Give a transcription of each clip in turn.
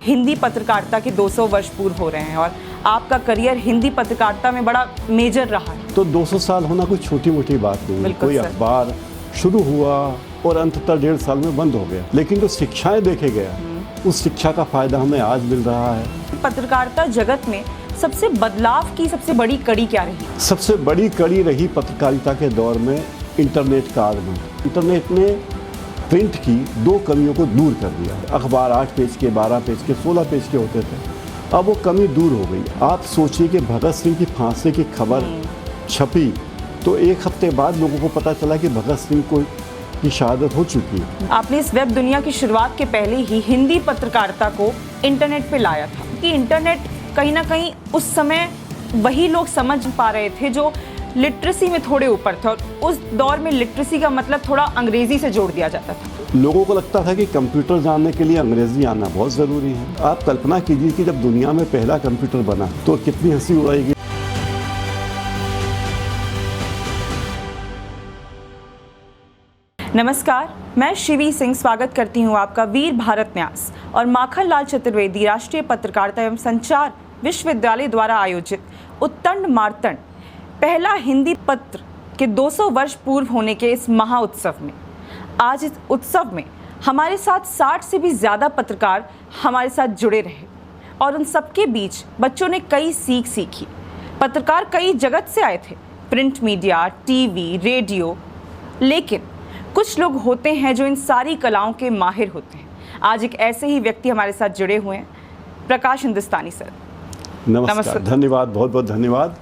हिंदी पत्रकारिता के 200 वर्ष पूर्व हो रहे हैं और आपका करियर हिंदी पत्रकारिता में बड़ा मेजर रहा है। तो 200 साल होना कोई छोटी मोटी बात नहीं है। कोई अखबार शुरू हुआ और अंततः 1.5 साल में बंद हो गया, लेकिन जो शिक्षाएं देखे गया उस शिक्षा का फायदा हमें आज मिल रहा है। पत्रकारिता जगत में सबसे बदलाव की सबसे बड़ी कड़ी क्या रही? सबसे बड़ी कड़ी रही पत्रकारिता के दौर में इंटरनेट का आगमन। इंटरनेट ने प्रिंट की 2 कमियों को दूर कर दिया। अखबार 8 पेज के, 12 पेज के, 16 पेज के होते थे, अब वो कमी दूर हो गई। आप सोचिए कि भगत सिंह की फांसी की खबर छपी तो 1 हफ्ते बाद लोगों को पता चला कि भगत सिंह की शहादत हो चुकी है। आपने इस वेब दुनिया की शुरुआत के पहले ही हिंदी पत्रकारिता को इंटरनेट पे लाया था कि इंटरनेट कहीं ना कहीं उस समय वही लोग समझ पा रहे थे जो लिटरेसी में थोड़े ऊपर थे, और उस दौर में लिटरेसी का मतलब थोड़ा अंग्रेजी से जोड़ दिया जाता था। लोगों को लगता था कि कंप्यूटर जानने के लिए अंग्रेजी आना बहुत ज़रूरी है। आप कल्पना कीजिए कि जब दुनिया में पहला कंप्यूटर बना तो कितनी हंसी उड़ाई। नमस्कार, मैं शिवी सिंह स्वागत करती हूँ आपका वीर भारत न्यास और माखनलाल चतुर्वेदी राष्ट्रीय पत्रकारिता एवं संचार विश्वविद्यालय द्वारा आयोजित उत्तंड मार्तंड पहला हिंदी पत्र के 200 वर्ष पूर्व होने के इस महाउत्सव में। आज इस उत्सव में हमारे साथ 60 से भी ज़्यादा पत्रकार हमारे साथ जुड़े रहे और उन सबके बीच बच्चों ने कई सीख सीखी। पत्रकार कई जगत से आए थे, प्रिंट मीडिया, टीवी, रेडियो, लेकिन कुछ लोग होते हैं जो इन सारी कलाओं के माहिर होते हैं। आज एक ऐसे ही व्यक्ति हमारे साथ जुड़े हुए हैं, प्रकाश हिंदुस्तानी सर। नमस्कार, धन्यवाद, बहुत बहुत धन्यवाद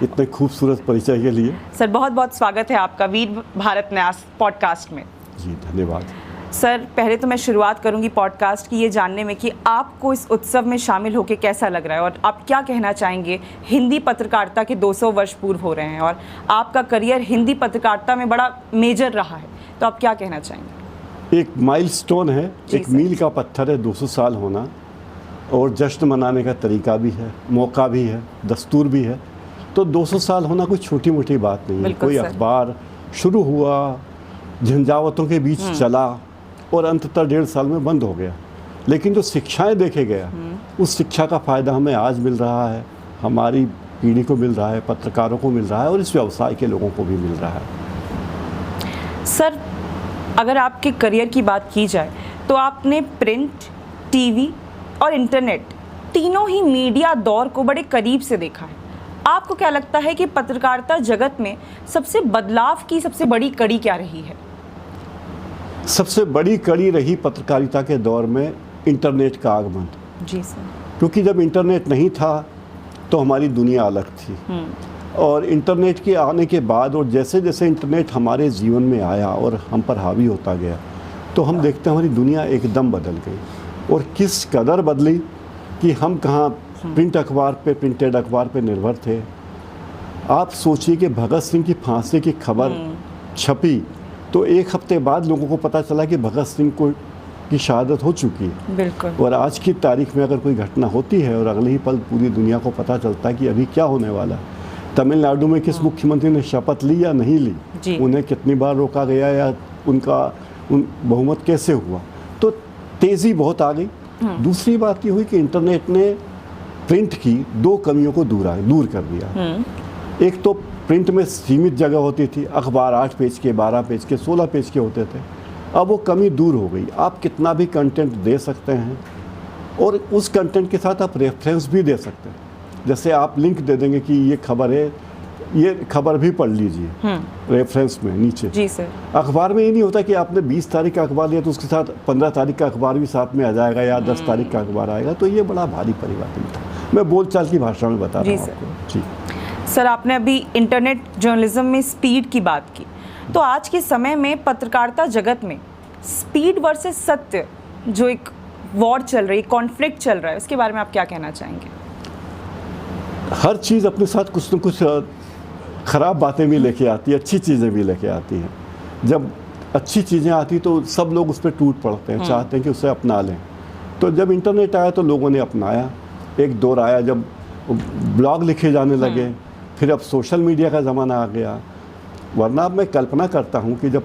इतने खूबसूरत परिचय के लिए। सर बहुत बहुत स्वागत है आपका वीर भारत न्यास पॉडकास्ट में। जी धन्यवाद। सर पहले तो मैं शुरुआत करूंगी पॉडकास्ट की ये जानने में कि आपको इस उत्सव में शामिल होकर कैसा लग रहा है और आप क्या कहना चाहेंगे। हिंदी पत्रकारिता के 200 वर्ष पूर्व हो रहे हैं और आपका करियर हिंदी पत्रकारिता में बड़ा मेजर रहा है, तो आप क्या कहना चाहेंगे? एक माइलस्टोन है, एक मील का पत्थर है 200 साल होना, और जश्न मनाने का तरीका भी है, मौका भी है, दस्तूर भी है। तो 200 साल होना कोई छोटी मोटी बात नहीं है। कोई अखबार शुरू हुआ, झंझावतों के बीच चला और अंततः 1.5 साल में बंद हो गया, लेकिन जो शिक्षाएं देखे गया उस शिक्षा का फ़ायदा हमें आज मिल रहा है, हमारी पीढ़ी को मिल रहा है, पत्रकारों को मिल रहा है और इस व्यवसाय के लोगों को भी मिल रहा है। सर अगर आपके करियर की बात की जाए तो आपने प्रिंट, टीवी और इंटरनेट तीनों ही मीडिया दौर को बड़े करीब से देखा है। आपको क्या लगता है कि पत्रकारिता जगत में सबसे बदलाव की सबसे बड़ी कड़ी क्या रही है? सबसे बड़ी कड़ी रही पत्रकारिता के दौर में इंटरनेट का आगमन। जी सर। क्योंकि जब इंटरनेट नहीं था तो हमारी दुनिया अलग थी, और इंटरनेट के आने के बाद और जैसे जैसे इंटरनेट हमारे जीवन में आया और हम पर हावी होता गया तो हम देखते हैं हमारी दुनिया एकदम बदल गई। और किस कदर बदली कि हम कहाँ प्रिंट अखबार पे, प्रिंटेड अखबार पे निर्भर थे। आप सोचिए कि भगत सिंह की फांसी की खबर छपी तो 1 हफ्ते बाद लोगों को पता चला कि भगत सिंह की शहादत हो चुकी है। बिल्कुल। और आज की तारीख में अगर कोई घटना होती है और अगले ही पल पूरी दुनिया को पता चलता है कि अभी क्या होने वाला है, तमिलनाडु में किस मुख्यमंत्री ने शपथ ली या नहीं ली, उन्हें कितनी बार रोका गया या उनका बहुमत कैसे हुआ, तो तेज़ी बहुत आ गई। दूसरी बात ये हुई कि इंटरनेट ने प्रिंट की 2 कमियों को दूर कर दिया। एक तो प्रिंट में सीमित जगह होती थी, अखबार 8 पेज के, 12 पेज के, 16 पेज के होते थे, अब वो कमी दूर हो गई। आप कितना भी कंटेंट दे सकते हैं और उस कंटेंट के साथ आप रेफरेंस भी दे सकते हैं। जैसे आप लिंक दे देंगे कि ये खबर है, ये खबर भी पढ़ लीजिए रेफरेंस में नीचे। जी सर। अखबार में ये नहीं होता कि आपने 20 तारीख का अखबार लिया तो उसके साथ 15 तारीख का अखबार भी साथ में आ जाएगा या 10 तारीख का अखबार आएगा, तो ये बड़ा भारी परिवर्तन था। मैं बोलचाल की भाषा में बता रहा हूँ आपको। जी सर, आपने अभी इंटरनेट जर्नलिज्म में स्पीड की बात की, तो आज के समय में पत्रकारिता जगत में स्पीड वर्सेस सत्य जो एक वॉर चल रही, कॉन्फ्लिक्ट चल रहा है, उसके बारे में आप क्या कहना चाहेंगे? हर चीज़ अपने साथ कुछ न कुछ ख़राब बातें भी लेके आती है, अच्छी चीज़ें भी लेके आती हैं। जब अच्छी चीज़ें आती तो सब लोग उस पर टूट पड़ते हैं, चाहते हैं कि उसे अपना लें। तो जब इंटरनेट आया तो लोगों ने अपनाया। एक दौर आया जब ब्लॉग लिखे जाने लगे, फिर अब सोशल मीडिया का ज़माना आ गया। वरना मैं कल्पना करता हूँ कि जब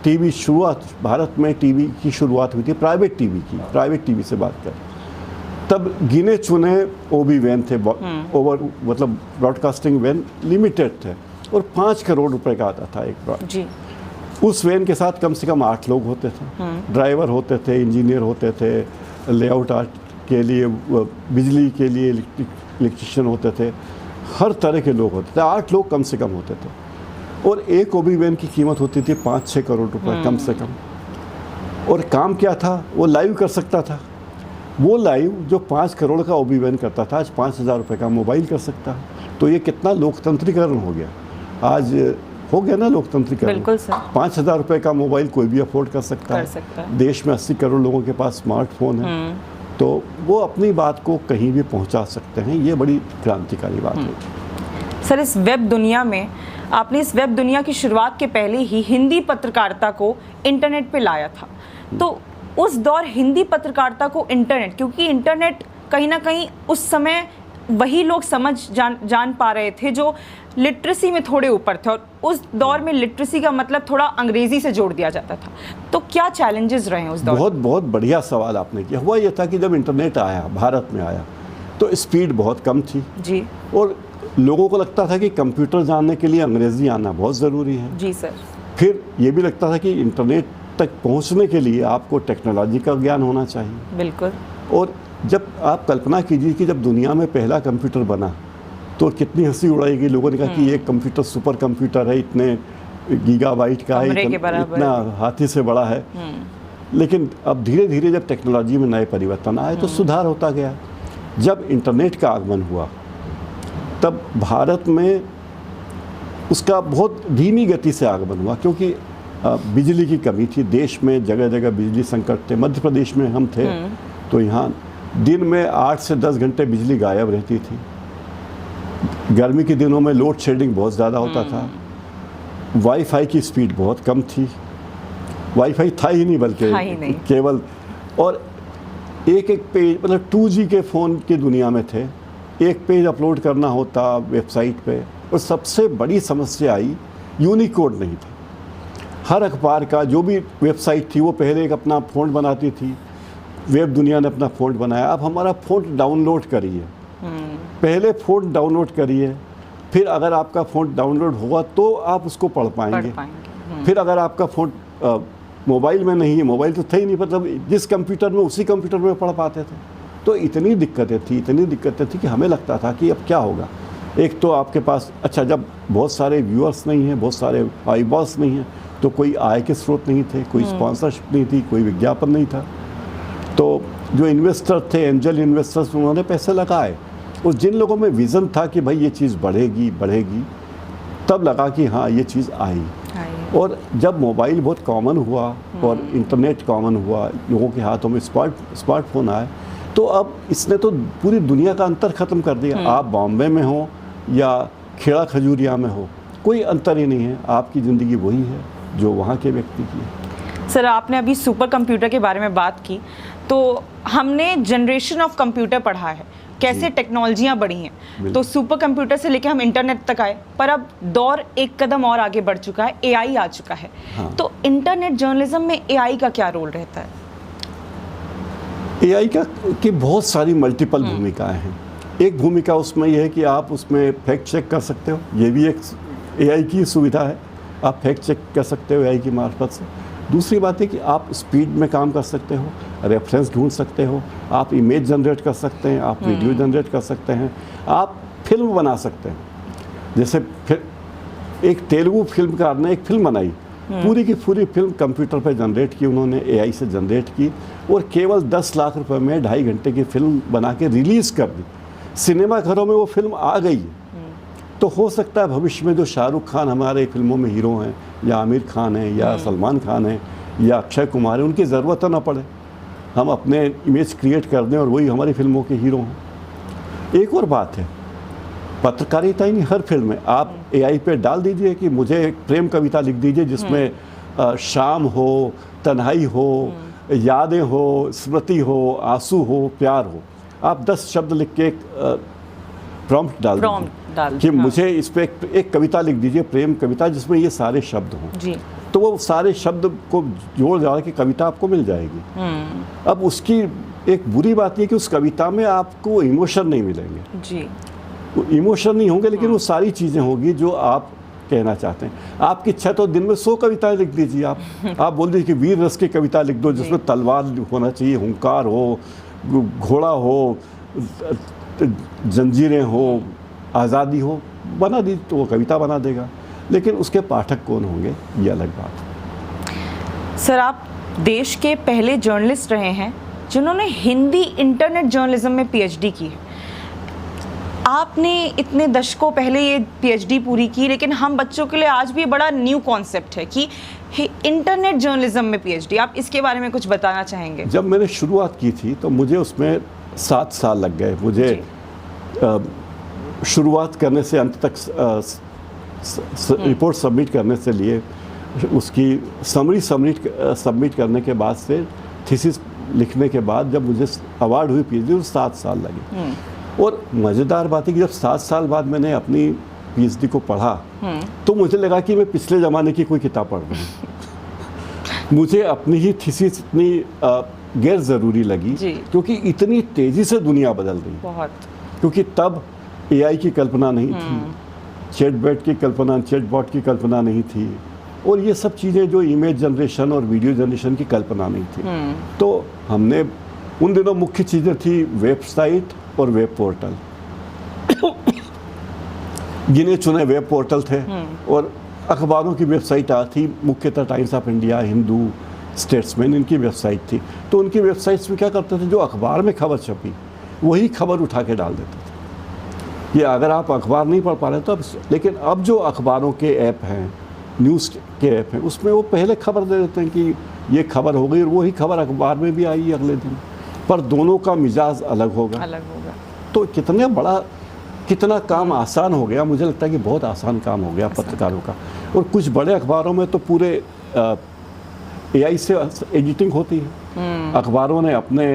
टीवी शुरुआत, भारत में टीवी की शुरुआत हुई थी, प्राइवेट टीवी से बात करें, तब गिने चुने ओबी वैन थे, ओवर मतलब ब्रॉडकास्टिंग वैन लिमिटेड थे, और 5 करोड़ रुपए का आता था एक ब्रॉड जी। उस वैन के साथ कम से कम 8 लोग होते थे, ड्राइवर होते थे, इंजीनियर होते थे, लेआउट आर्ट के लिए, बिजली के लिए इलेक्ट्रिशियन होते थे, हर तरह के लोग होते थे, 8 लोग कम से कम होते थे। और एक ओबी वैन की कीमत होती थी 5-6 करोड़ रुपए कम से कम। और काम क्या था, वो लाइव कर सकता था। वो लाइव जो 5 करोड़ का ओबी वैन करता था, आज 5,000 रुपये का मोबाइल कर सकता है। तो ये कितना लोकतंत्रीकरण हो गया, आज हो गया ना लोकतंत्रीकरण। बिल्कुल सर। 5,000 रुपये का मोबाइल कोई भी अफोर्ड कर सकता है। देश में 80 करोड़ लोगों के पास स्मार्टफोन है, तो वो अपनी बात को कहीं भी पहुंचा सकते हैं। ये बड़ी क्रांतिकारी बात है। सर, इस वेब दुनिया में आपने इस वेब दुनिया की शुरुआत के पहले ही हिंदी पत्रकारिता को इंटरनेट पे लाया था। तो उस दौर हिंदी पत्रकारिता को इंटरनेट, क्योंकि इंटरनेट कहीं ना कहीं उस समय वही लोग जान पा रहे थे जो लिटरेसी में थोड़े ऊपर थे, और उस दौर में लिटरेसी का मतलब थोड़ा अंग्रेजी से जोड़ दिया जाता था। तो क्या चैलेंजेस रहे उस दौर? बहुत बढ़िया सवाल आपने किया। हुआ ये था कि जब इंटरनेट आया, भारत में आया, तो स्पीड बहुत कम थी जी, और लोगों को लगता था कि कंप्यूटर जानने के लिए अंग्रेजी आना बहुत ज़रूरी है। जी सर। फिर ये भी लगता था कि इंटरनेट तक पहुंचने के लिए आपको टेक्नोलॉजी का ज्ञान होना चाहिए। बिल्कुल। और जब आप कल्पना कीजिए कि जब दुनिया में पहला कंप्यूटर बना, तो कितनी हंसी उड़ाई गई। लोगों ने कहा कि ये कंप्यूटर सुपर कंप्यूटर है, इतने गीगाबाइट का है, इतना हाथी से बड़ा है। लेकिन अब धीरे धीरे जब टेक्नोलॉजी में नए परिवर्तन आए तो सुधार होता गया। जब इंटरनेट का आगमन हुआ, तब भारत में उसका बहुत धीमी गति से आगमन हुआ, क्योंकि बिजली की कमी थी देश में, जगह जगह बिजली संकट थे। मध्य प्रदेश में हम थे तो यहाँ दिन में 8 से 10 घंटे बिजली गायब रहती थी। गर्मी के दिनों में लोड शेडिंग बहुत ज़्यादा होता था। वाईफाई की स्पीड बहुत कम थी, वाईफाई था ही नहीं बल्कि केवल, और एक पेज, मतलब 2G के फ़ोन की दुनिया में थे, एक पेज अपलोड करना होता वेबसाइट पे। और सबसे बड़ी समस्या आई, यूनिकोड नहीं था। हर अखबार का जो भी वेबसाइट थी वो पहले एक अपना फ़ॉन्ट बनाती थी, वेब दुनिया ने अपना फ़ॉन्ट बनाया। अब हमारा फ़ॉन्ट डाउनलोड करिए, पहले फ़ॉन्ट डाउनलोड करिए, फिर अगर आपका फ़ॉन्ट डाउनलोड होगा तो आप उसको पढ़ पाएंगे। फिर अगर आपका फ़ॉन्ट मोबाइल में नहीं है, मोबाइल तो थे ही नहीं, मतलब जिस कंप्यूटर में उसी कंप्यूटर में पढ़ पाते थे। तो इतनी दिक्कतें थी कि हमें लगता था कि अब क्या होगा। एक तो आपके पास, अच्छा, जब बहुत सारे व्यूअर्स नहीं हैं, बहुत सारे आईबॉल्स नहीं हैं, तो कोई आय के स्रोत नहीं थे, कोई स्पॉन्सरशिप नहीं थी, कोई विज्ञापन नहीं था। तो जो इन्वेस्टर थे, एंजल इन्वेस्टर्स, उन्होंने पैसे लगाए। और जिन लोगों में विज़न था कि भाई ये चीज़ बढ़ेगी, तब लगा कि हाँ ये चीज़ आई। और जब मोबाइल बहुत कॉमन हुआ और इंटरनेट कॉमन हुआ, लोगों के हाथों में स्मार्टफोन आए, तो अब इसने तो पूरी दुनिया का अंतर ख़त्म कर दिया। आप बॉम्बे में हो या खेड़ा खजूरिया में हो, कोई अंतर ही नहीं है। आपकी ज़िंदगी वही है जो वहाँ के व्यक्ति की है। सर, आपने अभी सुपर कंप्यूटर के बारे में बात की, तो हमने जनरेशन ऑफ कंप्यूटर पढ़ा है, कैसे टेक्नोलॉजियाँ बढ़ी हैं। तो सुपर कंप्यूटर से लेकर हम इंटरनेट तक आए, पर अब दौर एक कदम और आगे बढ़ चुका है, एआई आ चुका है। हाँ। तो इंटरनेट जर्नलिज्म में एआई का क्या रोल रहता है? एआई की बहुत सारी मल्टीपल भूमिकाएं हैं। एक भूमिका उसमें यह है कि आप उसमें फैक्ट चेक कर सकते हो, ये भी एक एआई की सुविधा है। आप फैक्ट चेक कर सकते हो एआई की मार्फत से। दूसरी बात है कि आप स्पीड में काम कर सकते हो, रेफरेंस ढूंढ सकते हो, आप इमेज जनरेट कर सकते हैं, आप वीडियो जनरेट कर सकते हैं, आप फिल्म बना सकते हैं। जैसे फिर एक तेलुगु फिल्मकार ने एक फिल्म बनाई, पूरी की पूरी फिल्म कंप्यूटर पर जनरेट की उन्होंने, एआई से जनरेट की, और केवल 10 लाख रुपए में 2.5 घंटे की फिल्म बना के रिलीज़ कर दी। सिनेमा घरों में वो फिल्म आ गई है। तो हो सकता है भविष्य में जो शाहरुख खान हमारे फिल्मों में हीरो हैं, या आमिर खान हैं, या सलमान खान हैं, या अक्षय कुमार हैं, उनकी ज़रूरत ना पड़े, हम अपने इमेज क्रिएट कर दें और वही हमारी फिल्मों के हीरो हैं। एक और बात है, पत्रकारिता ही नहीं, हर फिल्म में आप एआई पे डाल दीजिए कि मुझे एक प्रेम कविता लिख दीजिए जिसमें शाम हो, तन्हाई हो, यादें हो, स्मृति हो, आंसू हो, प्यार हो। आप 10 शब्द लिख के एक प्रॉम्प्ट डाल दीजिए कि मुझे इस पे एक कविता लिख दीजिए, प्रेम कविता, जिसमें ये सारे शब्द हों जी। तो वो सारे शब्द को जोड़ जाड़ के कविता आपको मिल जाएगी। अब उसकी एक बुरी बात ये कि उस कविता में आपको इमोशन नहीं मिलेंगे जी, इमोशन नहीं होंगे, लेकिन वो सारी चीज़ें होंगी जो आप कहना चाहते हैं। आपकी इच्छा तो दिन में 100 कविताएं लिख दीजिए आप बोल दीजिए कि वीर रस की कविता लिख दो जिसमें तलवार होना चाहिए, हुंकार हो, घोड़ा हो, जंजीरें हो, आज़ादी हो, बना दी तो वो कविता बना देगा, लेकिन उसके पाठक कौन होंगे ये अलग बात है। सर आप देश के पहले जर्नलिस्ट रहे हैं जिन्होंने हिंदी इंटरनेट जर्नलिज्म में पीएचडी की है। आपने इतने दशकों पहले ये पीएचडी पूरी की, लेकिन हम बच्चों के लिए आज भी बड़ा न्यू कॉन्सेप्ट है कि इंटरनेट जर्नलिज्म में पीएचडी। आप इसके बारे में कुछ बताना चाहेंगे? जब मैंने शुरुआत की थी तो मुझे उसमें 7 साल लग गए। मुझे शुरुआत करने से अंत तक रिपोर्ट सबमिट करने से लिए उसकी समरी सबमिट करने के बाद से थीसिस लिखने के बाद जब मुझे अवार्ड हुई पीएचडी तो 7 साल लगे। और मज़ेदार बात है कि जब 7 साल बाद मैंने अपनी पीएचडी को पढ़ा तो मुझे लगा कि मैं पिछले ज़माने की कोई किताब पढ़ रहा हूँ। मुझे अपनी ही थीसिस इतनी गैर ज़रूरी लगी क्योंकि इतनी तेज़ी से दुनिया बदल रही बहुत, क्योंकि तब एआई की कल्पना नहीं थी, चैटबॉट की कल्पना नहीं थी, और ये सब चीज़ें जो इमेज जनरेशन और वीडियो जनरेशन की कल्पना नहीं थी। तो हमने उन दिनों मुख्य चीज़ें थी वेबसाइट और वेब पोर्टल। गिने चुने वेब पोर्टल थे और अखबारों की वेबसाइट थी, मुख्यतः times of India, Hindu, statesman, इनकी वेबसाइट थी। तो उनकी वेबसाइट्स में क्या करते थे, जो अखबार में खबर छपी वही खबर उठा के डाल देते थे। ये अगर आप अखबार नहीं पढ़ पा रहे तो अब, लेकिन अब जो अखबारों के ऐप हैं, न्यूज़ के ऐप हैं, उसमें वो पहले खबर दे देते हैं कि ये खबर हो गई और वही खबर अखबार में भी आई अगले दिन, पर दोनों का मिजाज अलग होगा। तो कितना काम आसान हो गया। मुझे लगता है कि बहुत आसान काम हो गया पत्रकारों का। और कुछ बड़े अखबारों में तो पूरे एआई से एडिटिंग होती है। अखबारों ने अपने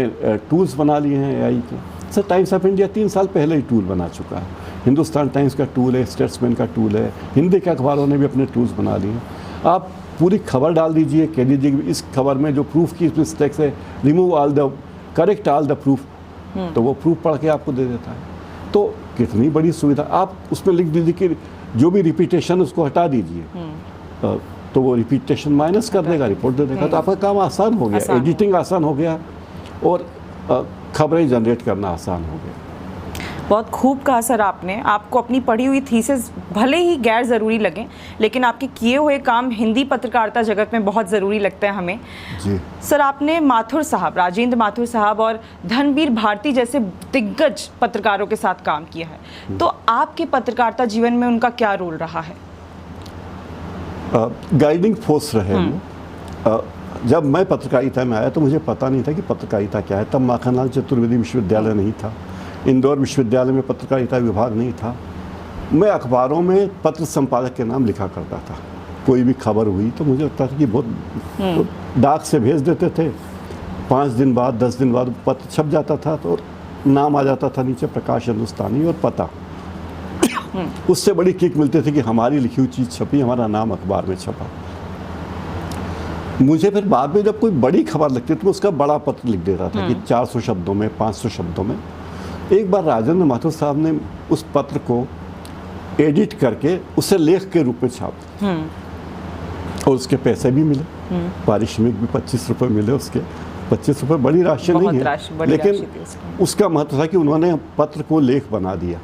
टूल्स बना लिए हैं एआई के। सर टाइम्स ऑफ इंडिया 3 साल पहले ही टूल बना चुका है, हिंदुस्तान टाइम्स का टूल है, स्टेट्समैन का टूल है, हिंदी के अखबारों ने भी अपने टूल्स बना लिए हैं। आप पूरी खबर डाल दीजिए, कह दीजिए कि इस खबर में जो प्रूफ की मिस्टेक्स है, remove all the correct all the proof, तो वो प्रूफ पढ़ के आपको दे देता है। तो कितनी बड़ी सुविधा। आप उसमें लिख दीजिए कि जो भी रिपीटेशन उसको हटा दीजिए, तो वो रिपीटेशन माइनस कर देगा, रिपोर्ट दे देगा। तो आपका काम आसान हो गया, एडिटिंग आसान हो गया और खबरें जनरेट करना आसान हो गया। बहुत खूब कहा सर आपने। आपको अपनी पढ़ी हुई थीसिस भले ही गैर ज़रूरी लगें, लेकिन आपके किए हुए काम हिंदी पत्रकारिता जगत में बहुत ज़रूरी लगते हैं हमें जी। सर आपने माथुर साहब, राजेंद्र माथुर साहब और धनबीर भारती जैसे दिग्गज पत्रकारों के साथ काम किया है, तो आपके पत्रकारिता जीवन में उनका क्या रोल रहा है? गाइडिंग फोर्स रहे। जब मैं पत्रकारिता में आया तो मुझे पता नहीं था कि पत्रकारिता क्या है। तब माखनलाल चतुर्वेदी विश्वविद्यालय नहीं था, इंदौर विश्वविद्यालय में पत्रकारिता विभाग नहीं था। मैं अखबारों में पत्र संपादक के नाम लिखा करता था। कोई भी खबर हुई तो मुझे लगता था कि बहुत डाक से भेज देते थे, 5 दिन बाद 10 दिन बाद पत्र छप जाता था, तो नाम आ जाता था नीचे प्रकाश हिंदुस्तानी और पता। उससे बड़ी किक मिलती थी कि हमारी लिखी हुई चीज़ छपी, हमारा नाम अखबार में छपा। मुझे फिर बाद में जब कोई बड़ी खबर लगती तो मैं उसका बड़ा पत्र लिख देता था कि 400 शब्दों में, 500 शब्दों में। एक बार राजेंद्र माथुर साहब ने उस पत्र को एडिट करके उसे लेख के रूप में छाप और उसके पैसे भी मिले, पारिश्रमिक भी 25 रुपये मिले उसके। 25 रुपये बड़ी राशि नहीं है, लेकिन उसका महत्व था कि उन्होंने पत्र को लेख बना दिया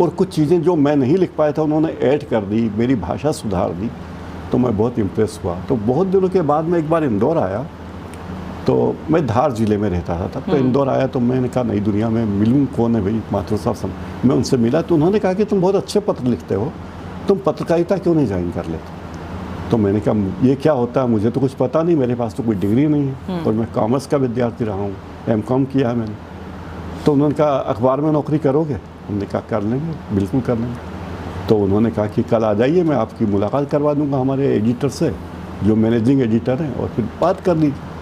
और कुछ चीज़ें जो मैं नहीं लिख पाया था उन्होंने ऐड कर दी, मेरी भाषा सुधार दी, तो मैं बहुत इम्प्रेस हुआ। तो बहुत दिनों के बाद मैं एक बार इंदौर आया, तो मैं धार ज़िले में रहता था तब। तो इंदौर आया तो मैंने कहा नई दुनिया में मिलूँ, कौन है भाई माथुर साहब। मैं उनसे मिला तो उन्होंने कहा कि तुम बहुत अच्छे पत्र लिखते हो, तुम पत्रकारिता क्यों नहीं ज्वाइन कर लेते? तो मैंने कहा ये क्या होता है, मुझे तो कुछ पता नहीं, मेरे पास तो कोई डिग्री नहीं है और मैं कॉमर्स का विद्यार्थी रहा हूँ, एमकॉम किया है मैंने। तो उन्होंने कहा अखबार में नौकरी करोगे? हमने कहा कर लेंगे, बिल्कुल कर लेंगे। तो उन्होंने कहा कि कल आ जाइए, मैं आपकी मुलाकात करवा दूंगा हमारे एडिटर से, जो मैनेजिंग एडिटर हैं, और फिर बात कर लीजिए।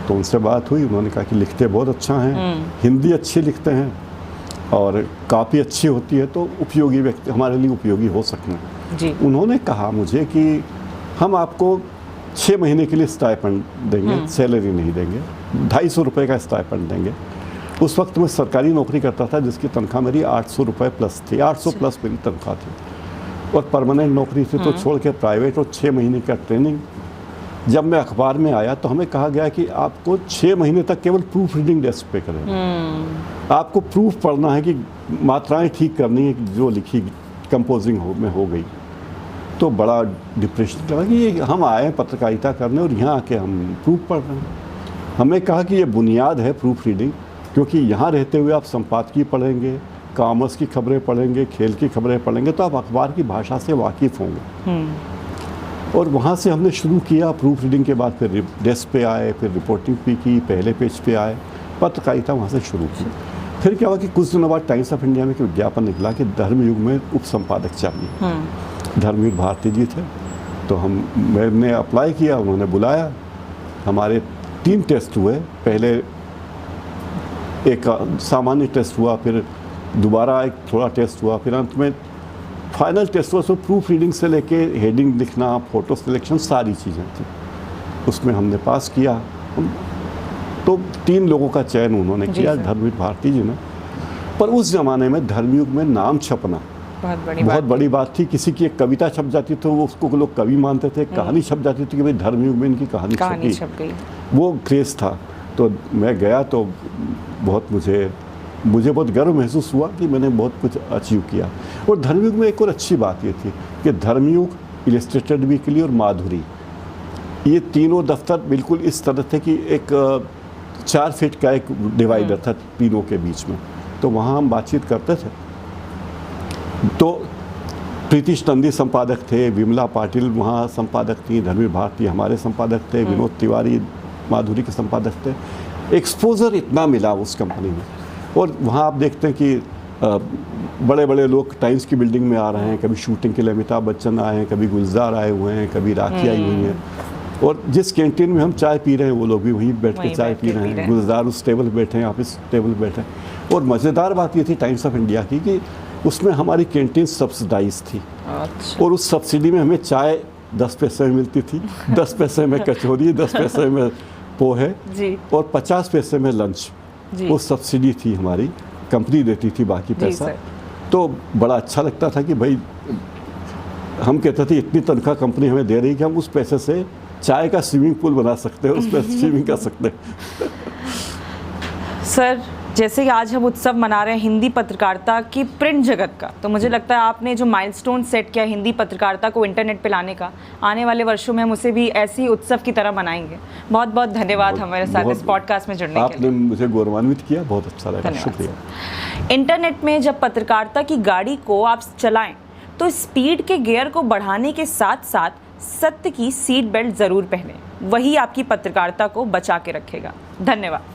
तो उनसे बात हुई, उन्होंने कहा कि लिखते बहुत अच्छा हैं, हिंदी अच्छी लिखते हैं और काफ़ी अच्छी होती है, तो उपयोगी व्यक्ति, हमारे लिए उपयोगी हो सकते हैं जी। उन्होंने कहा मुझे कि हम आपको 6 महीने के लिए स्टाइपेंड देंगे, सैलरी नहीं देंगे, 250 रुपये का स्टाइपेंड देंगे, उस वक्त मैं सरकारी नौकरी करता था जिसकी तनख्वाह मेरी 800 रुपये प्लस थी, 800 प्लस मेरी तनख्वाह थी, और परमानेंट नौकरी थी तो छोड़ के प्राइवेट, और 6 महीने का ट्रेनिंग। जब मैं अखबार में आया तो हमें कहा गया कि आपको 6 महीने तक केवल प्रूफ रीडिंग डेस्क पे करें, आपको प्रूफ पढ़ना है कि मात्राएं ठीक करनी है जो लिखी कंपोजिंग में हो गई। तो बड़ा डिप्रेशन लगा कि ये हम आए हैं पत्रकारिता करने और यहाँ आके हम प्रूफ पढ़ रहे हैं। हमें कहा कि ये बुनियाद है प्रूफ रीडिंग, क्योंकि यहाँ रहते हुए आप संपादकीय पढ़ेंगे, कॉमर्स की खबरें पढ़ेंगे, खेल की खबरें पढ़ेंगे, तो आप अखबार की भाषा से वाकिफ़ होंगे। और वहाँ से हमने शुरू किया प्रूफ रीडिंग के बाद फिर डेस्क पे आए, फिर रिपोर्टिंग भी की, पहले पेज पे आए, पत्रकारिता वहाँ से शुरू की। फिर क्या हुआ कि कुछ दिनों बाद टाइम्स ऑफ इंडिया में एक विज्ञापन निकला कि धर्मयुग में उप संपादक चाहिए। धर्मवीर भारती जी थे, तो मैंने अप्लाई किया, उन्होंने बुलाया। हमारे 3 टेस्ट हुए, पहले एक सामान्य टेस्ट हुआ, फिर दोबारा एक थोड़ा टेस्ट हुआ, फिर अंत में फाइनल टेस्ट हुआ। तो प्रूफ रीडिंग से लेके हेडिंग लिखना, फोटो सिलेक्शन, सारी चीज़ें थी, उसमें हमने पास किया। तो 3 लोगों का चयन उन्होंने किया, धर्मवीर भारती जी ने। पर उस ज़माने में धर्मयुग में नाम छपना बहुत बड़ी बात थी। किसी की एक कविता छप जाती तो वो उसको लोग कवि मानते थे, कहानी छप जाती थी कि भाई धर्मयुग में इनकी कहानी छप गई, वो क्रेज़ था। तो मैं गया तो बहुत मुझे बहुत गर्व महसूस हुआ कि मैंने बहुत कुछ अचीव किया। और धर्मयुग में एक और अच्छी बात ये थी कि धर्मयुग, इलस्ट्रेटेड वीकली और माधुरी, ये तीनों दफ्तर बिल्कुल इस तरह थे कि एक 4 फीट का एक डिवाइडर था तीनों के बीच में, तो वहाँ हम बातचीत करते थे। तो प्रीतिश नंदी संपादक थे, विमला पाटिल वहाँ संपादक थी, धर्मवीर भारती हमारे संपादक थे, विनोद तिवारी माधुरी के संपादक थे। एक्सपोजर इतना मिला उस कंपनी में। और वहाँ आप देखते हैं कि बड़े बड़े लोग टाइम्स की बिल्डिंग में आ रहे हैं, कभी शूटिंग के लिए अमिताभ बच्चन आए हैं, कभी गुलजार आए हुए हैं, कभी राखी आई हुई हैं। और जिस कैंटीन में हम चाय पी रहे हैं वो लोग भी वहीं बैठ के चाय पी रहे हैं, गुलजार उस टेबल बैठे हैं, आप इस टेबल बैठे हैं। और मज़ेदार बात ये थी टाइम्स ऑफ इंडिया की कि उसमें हमारी कैंटीन सब्सिडाइज थी। अच्छा। और उस सब्सिडी में हमें चाय 10 पैसे में मिलती थी, 10 पैसे में कचौरी, 10 पैसे में पोहे और 50 पैसे में लंच। वो सब्सिडी थी हमारी, कंपनी देती थी बाकी पैसा। तो बड़ा अच्छा लगता था कि भाई, हम कहते थे इतनी तनख्वाह कंपनी हमें दे रही कि हम उस पैसे से चाय का स्विमिंग पूल बना सकते हैं, उस पर स्विमिंग कर सकते हैं। सर, जैसे कि आज हम उत्सव मना रहे हैं हिंदी पत्रकारिता की प्रिंट जगत का, तो मुझे लगता है आपने जो माइलस्टोन सेट किया हिंदी पत्रकारिता को इंटरनेट पे लाने का, आने वाले वर्षों में हम उसे भी ऐसे ही उत्सव की तरह मनाएंगे। बहुत बहुत धन्यवाद हमारे साथ इस पॉडकास्ट में जुड़ने के लिए। आपने मुझे गौरवान्वित किया, बहुत अच्छा लगा, शुक्रिया। इंटरनेट में जब पत्रकारिता की गाड़ी को आप चलाएं तो स्पीड के गियर को बढ़ाने के साथ साथ सत्य की सीट बेल्ट ज़रूर पहनें, वही आपकी पत्रकारिता को बचा के रखेगा। धन्यवाद।